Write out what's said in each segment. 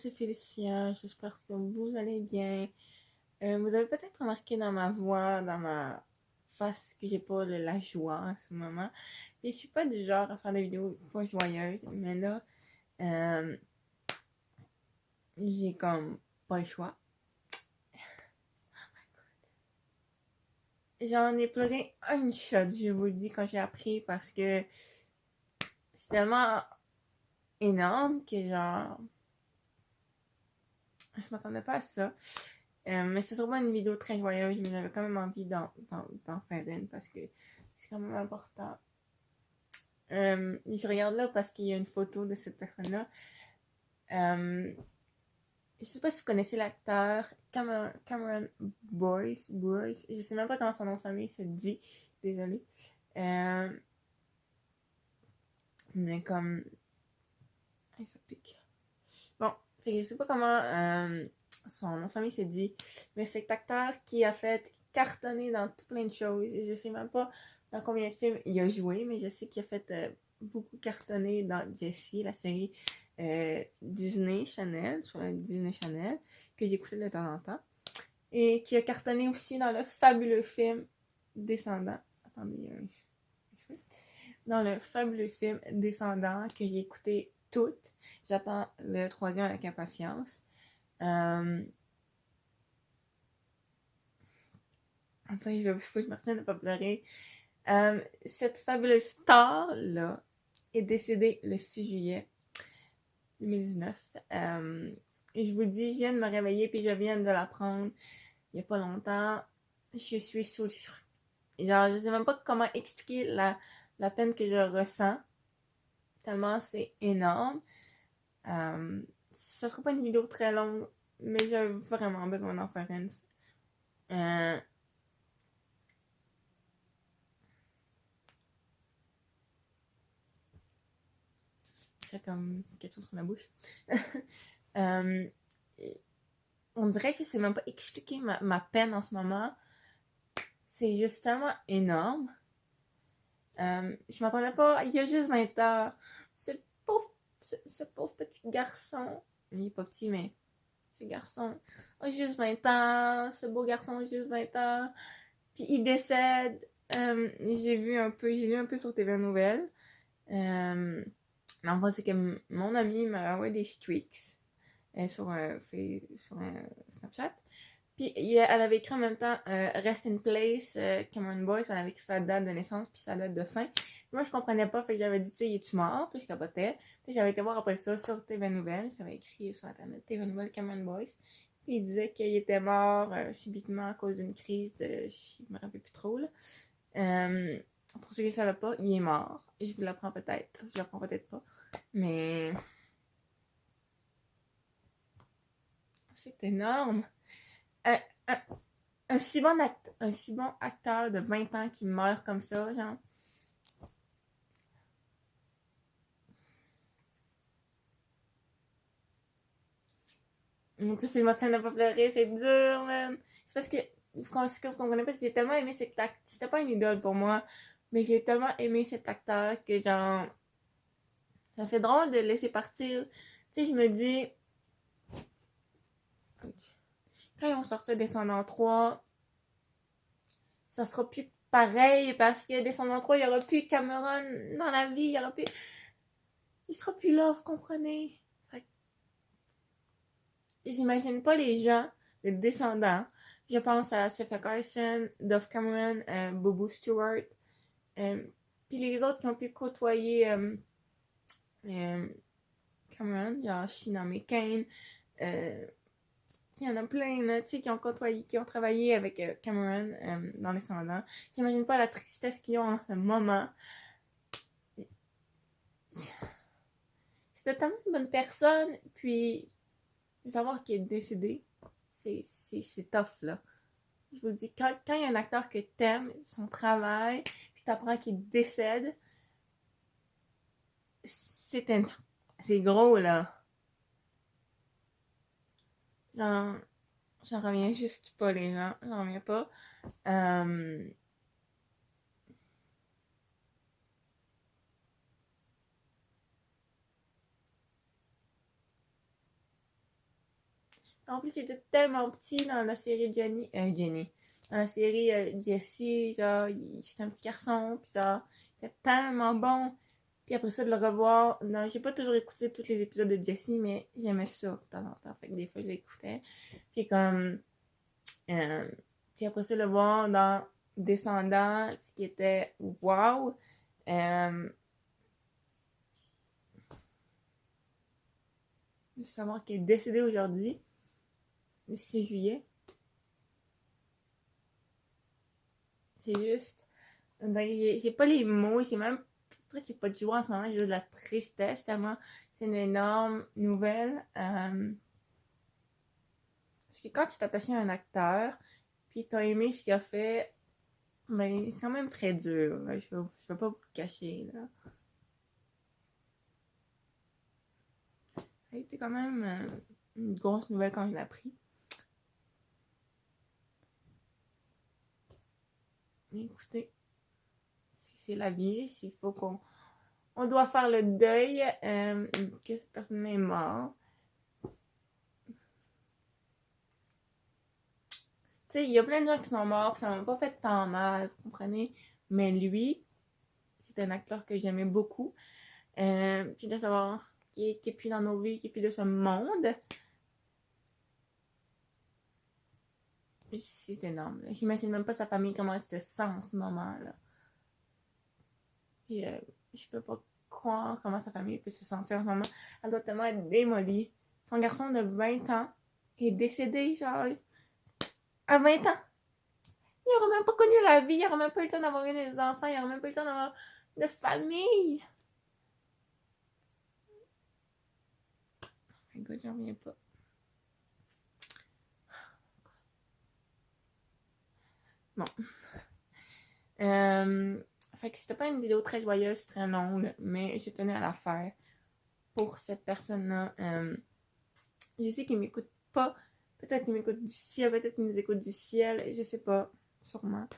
c'est Félicia, j'espère que vous allez bien. Vous avez peut-être remarqué dans ma voix, dans ma face, que j'ai pas de la joie en ce moment. Et je suis pas du genre à faire des vidéos pas joyeuses, mais là, euh, j'ai comme pas le choix. J'en ai pleuré une shot, je vous le dis, quand j'ai appris, parce que c'est tellement énorme que genre, je m'attendais pas à ça. Mais c'est sûrement une vidéo très joyeuse, mais j'avais quand même envie d'en faire une parce que c'est quand même important. Je regarde là parce qu'il y a une photo de cette personne-là. Je sais pas si vous connaissez l'acteur Cameron Boyce. Je sais même pas comment son nom de famille se dit. Désolée. Mais comme... Ah, ça pique. Bon, fait que je sais pas comment son nom de famille se dit. Mais c'est cet acteur qui a fait cartonner dans tout plein de choses. Et je sais même pas dans combien de films il a joué, mais je sais qu'il a fait beaucoup cartonner dans Jessie, la série Disney Channel, sur la Disney Channel, que j'écoutais de temps en temps. Et qui a cartonné aussi dans le fabuleux film Descendants. Attendez, il y a un cheveu. Dans le fabuleux film Descendants que j'ai écouté toutes. J'attends le troisième avec impatience. Attends, faut que je me retienne de ne pas pleurer. Cette fabuleuse star-là est décédée le 6 juillet 2019. Et je vous le dis, je viens de me réveiller puis je viens de l'apprendre il n'y a pas longtemps. Je suis sous le choc. Genre, je sais même pas comment expliquer la peine que je ressens. Tellement c'est énorme. Ça sera pas une vidéo très longue, mais j'ai vraiment besoin d'en faire une. J'ai comme quelque chose sur la bouche. On dirait que je sais même pas expliquer ma peine en ce moment. C'est juste tellement énorme. Je m'attendais pas. Il y a juste 20 ans. Ce pauvre petit garçon. Il est pas petit, mais ce garçon a juste 20 ans. Ce beau garçon a juste 20 ans. Puis il décède. J'ai lu un peu sur TV Nouvelles. En fait, c'est que mon ami m'a envoyé des streaks sur Snapchat. Puis elle avait écrit en même temps Rest in Place, Cameron Boyce. Elle avait écrit sa date de naissance puis sa date de fin. Puis moi, je comprenais pas. Fait que j'avais dit, tu sais, il est-tu mort? Puis je capotais. Puis j'avais été voir après ça sur TV Nouvelles. J'avais écrit sur Internet TV Nouvelles Cameron Boyce. Puis il disait qu'il était mort subitement à cause d'une crise de... Je me rappelle plus trop, là. Pour ceux qui ne savaient pas, il est mort. Et je vous l'apprends peut-être. Je l'apprends peut-être pas. Mais... c'est énorme. Un, un, un si bon acteur de 20 ans qui meurt comme ça, genre. Mon Dieu, fais-moi tiens de pas pleurer, c'est dur, man. C'est parce que, ce que vous comprenez pas, c'est que j'ai tellement aimé cet acteur. C'était pas une idole pour moi, mais j'ai tellement aimé cet acteur que, genre, ça fait drôle de le laisser partir. Tu sais, je me dis, quand ils vont sortir Descendants 3, ça sera plus pareil parce que Descendants 3, il y aura plus Cameron dans la vie, il y aura plus... il sera plus là, vous comprenez? J'imagine pas les gens, les descendants. Je pense à Sophia Carson, Dove Cameron, Bobo Stewart, puis les autres qui ont pu côtoyer Cameron, genre Sheena McCain. Il y en a plein là, qui ont côtoyé, qui ont travaillé avec Cameron dans les descendants. J'imagine pas la tristesse qu'ils ont en ce moment. C'était tellement une bonne personne, puis savoir qu'il est décédé, c'est tough, là. Je vous le dis, quand il y a un acteur que t'aimes, son travail, puis t'apprends qu'il décède, c'est gros, là. J'en, j'en reviens juste pas, les gens. J'en reviens pas. Euh, En plus, il était tellement petit dans la série Jenny. Dans la série Jessie, genre, c'était un petit garçon, puis genre, il était tellement bon. Puis après ça, de le revoir, non, j'ai pas toujours écouté tous les épisodes de Jessie, mais j'aimais ça de temps en temps. Fait que des fois, je l'écoutais. Puis comme, puis après ça, le voir dans Descendants, ce qui était wow. De savoir qu'il est décédé aujourd'hui, le 6 juillet. C'est juste. J'ai pas les mots, j'ai même. Je dirais qu'il n'y a pas de joie en ce moment, j'ai juste de la tristesse tellement c'est une énorme nouvelle. Parce que quand tu t'attaches à un acteur, puis t'as aimé ce qu'il a fait, ben c'est quand même très dur. Là. Je vais pas vous le cacher. Là. Ça a été quand même une grosse nouvelle quand je l'ai appris. Mais écoutez, c'est la vie. Il faut on doit faire le deuil que cette personne est morte. Tu sais, il y a plein de gens qui sont morts, ça m'a pas fait tant mal, vous comprenez? Mais lui, c'est un acteur que j'aimais beaucoup. Puis de savoir qu'il est plus dans nos vies, qu'il est plus de ce monde, c'est énorme. J'imagine même pas sa famille comment elle se sent en ce moment-là. Puis je peux pas croire comment sa famille peut se sentir en ce moment. Elle doit tellement être démolie. Son garçon de 20 ans est décédé, genre, à 20 ans. Il n'aura même pas connu la vie, il n'aura même pas eu le temps d'avoir eu des enfants, il n'aura même pas eu le temps d'avoir de famille. Oh my god, j'en reviens pas. Bon. Fait que c'était pas une vidéo très joyeuse, très longue, mais je tenais à la faire pour cette personne-là. Je sais qu'il m'écoute pas. Peut-être qu'il m'écoute du ciel, peut-être qu'il nous écoute du ciel, je sais pas, sûrement.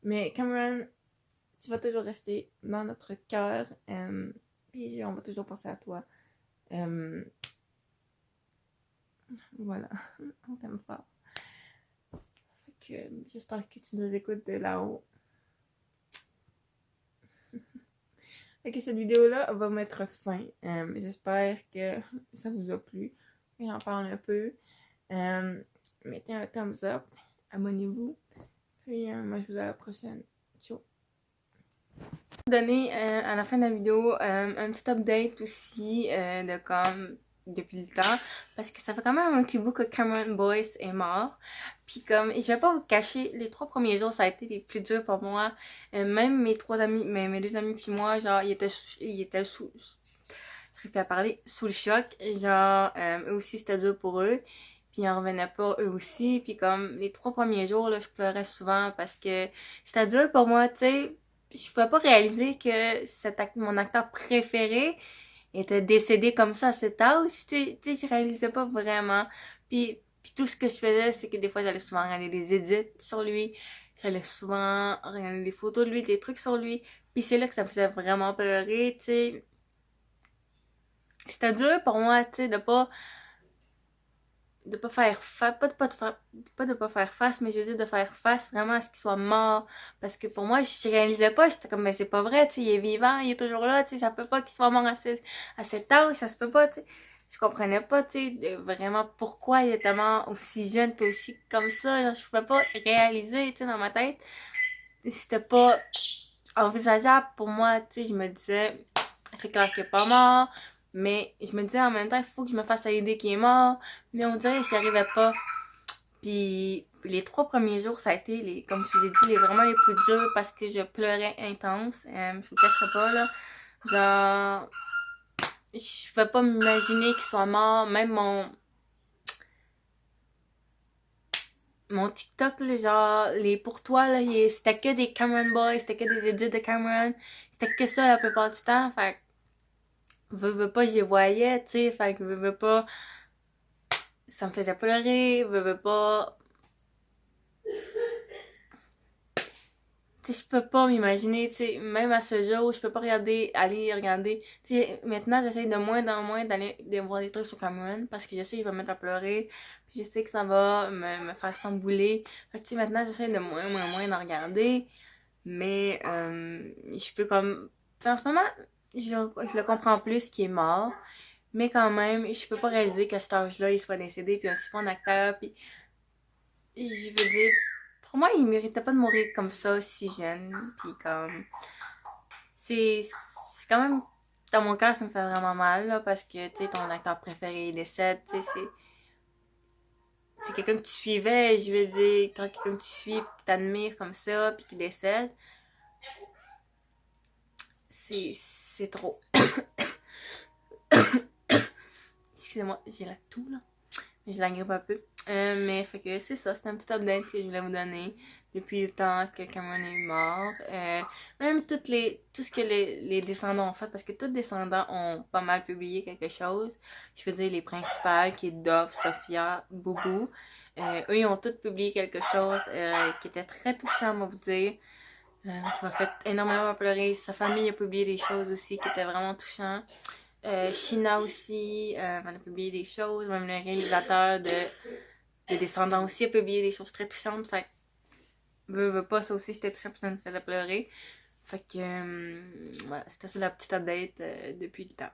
Mais Cameron, tu vas toujours rester dans notre cœur. Puis on va toujours penser à toi. Voilà, on t'aime fort. Fait que j'espère que tu nous écoutes de là-haut. Fait que cette vidéo-là va mettre fin. J'espère que ça vous a plu. J'en parle un peu. Mettez un thumbs up. Abonnez-vous. Puis moi, je vous dis à la prochaine. Ciao. Donner à la fin de la vidéo un petit update aussi de comme depuis le temps parce que ça fait quand même un petit bout que Cameron Boyce est mort. Puis comme je vais pas vous cacher, les 3 premiers jours ça a été les plus durs pour moi. Même mes 3 amis, mes 2 amis puis moi, genre ils étaient sous, j'arrive à parler, sous le choc. Genre eux aussi c'était dur pour eux. Puis ils en revenaient pas eux aussi. Puis comme les 3 premiers jours là, je pleurais souvent parce que c'était dur pour moi, tu sais. Je pouvais pas réaliser que mon acteur préféré était décédé comme ça à cet âge, tu sais, je réalisais pas vraiment. Puis tout ce que je faisais, c'est que des fois, j'allais souvent regarder des edits sur lui, j'allais souvent regarder des photos de lui, des trucs sur lui, puis c'est là que ça me faisait vraiment pleurer, tu sais. C'était dur pour moi, tu sais, de pas faire face, pas de pas faire face, mais je veux dire de faire face vraiment à ce qu'il soit mort. Parce que pour moi, je réalisais pas, j'étais comme, mais c'est pas vrai, tu sais, il est vivant, il est toujours là, tu sais, ça peut pas qu'il soit mort à cet âge, ça se peut pas, tu sais. Je comprenais pas, tu sais, vraiment pourquoi il était mort aussi jeune, puis aussi comme ça, genre, je pouvais pas réaliser, tu sais, dans ma tête. C'était pas envisageable pour moi, tu sais, je me disais, c'est clair qu'il est pas mort, mais je me disais en même temps, il faut que je me fasse à l'idée qu'il est mort, mais on dirait que j'y arrivais pas. Puis les 3 premiers jours, ça a été, comme je vous ai dit, vraiment les plus durs parce que je pleurais intense. Je vous cacherai pas, là. Genre, je pouvais pas m'imaginer qu'il soit mort. Même mon TikTok, là, genre, les pour toi, là, c'était que des Cameron Boys, c'était que des edits de Cameron. C'était que ça la plupart du temps. Fait que, veux pas, j'y voyais, tu sais. Fait que, veux pas, ça me faisait pleurer. Veux pas. Tu tu sais, je peux pas m'imaginer, tu sais, même à ce jour, je peux pas aller regarder. Tu sais, maintenant, j'essaie de moins en moins d'aller de voir des trucs sur Cameron parce que je sais qu'il va me mettre à pleurer, puis je sais que ça va me faire s'embouler. Fait que, tu sais, maintenant, j'essaie de moins d'en regarder, mais je peux comme... En ce moment, je le comprends plus qu'il est mort, mais quand même, je peux pas réaliser qu'à cet âge-là, il soit décédé, puis un si bon acteur, puis je veux dire, pour moi, il méritait pas de mourir comme ça, si jeune. Puis comme, c'est quand même, dans mon cas, ça me fait vraiment mal, là, parce que, tu sais, ton acteur préféré décède, tu sais, c'est quelqu'un que tu suivais, je veux dire, quand quelqu'un que tu suis, puis t'admires comme ça, puis qui décède, c'est trop. Excusez-moi, j'ai la toux, là. Je la grippe un peu. Mais fait que c'est ça, c'était un petit update que je voulais vous donner depuis le temps que Cameron est mort. Même tout ce que les descendants ont fait, parce que tous les descendants ont pas mal publié quelque chose. Je veux dire, les principales, qui est Dove, Sophia, Boubou. Eux, ils ont tous publié quelque chose qui était très touchant, on va vous dire. Qui m'a fait énormément pleurer. Sa famille a publié des choses aussi qui étaient vraiment touchantes. Shina aussi, on a publié des choses. Même le réalisateur de Descendants aussi a publié des choses très touchantes. Fait que, veux pas, ça aussi c'était touchant, puis ça me faisait pleurer. Fait que, voilà, c'était ça la petite update depuis le temps.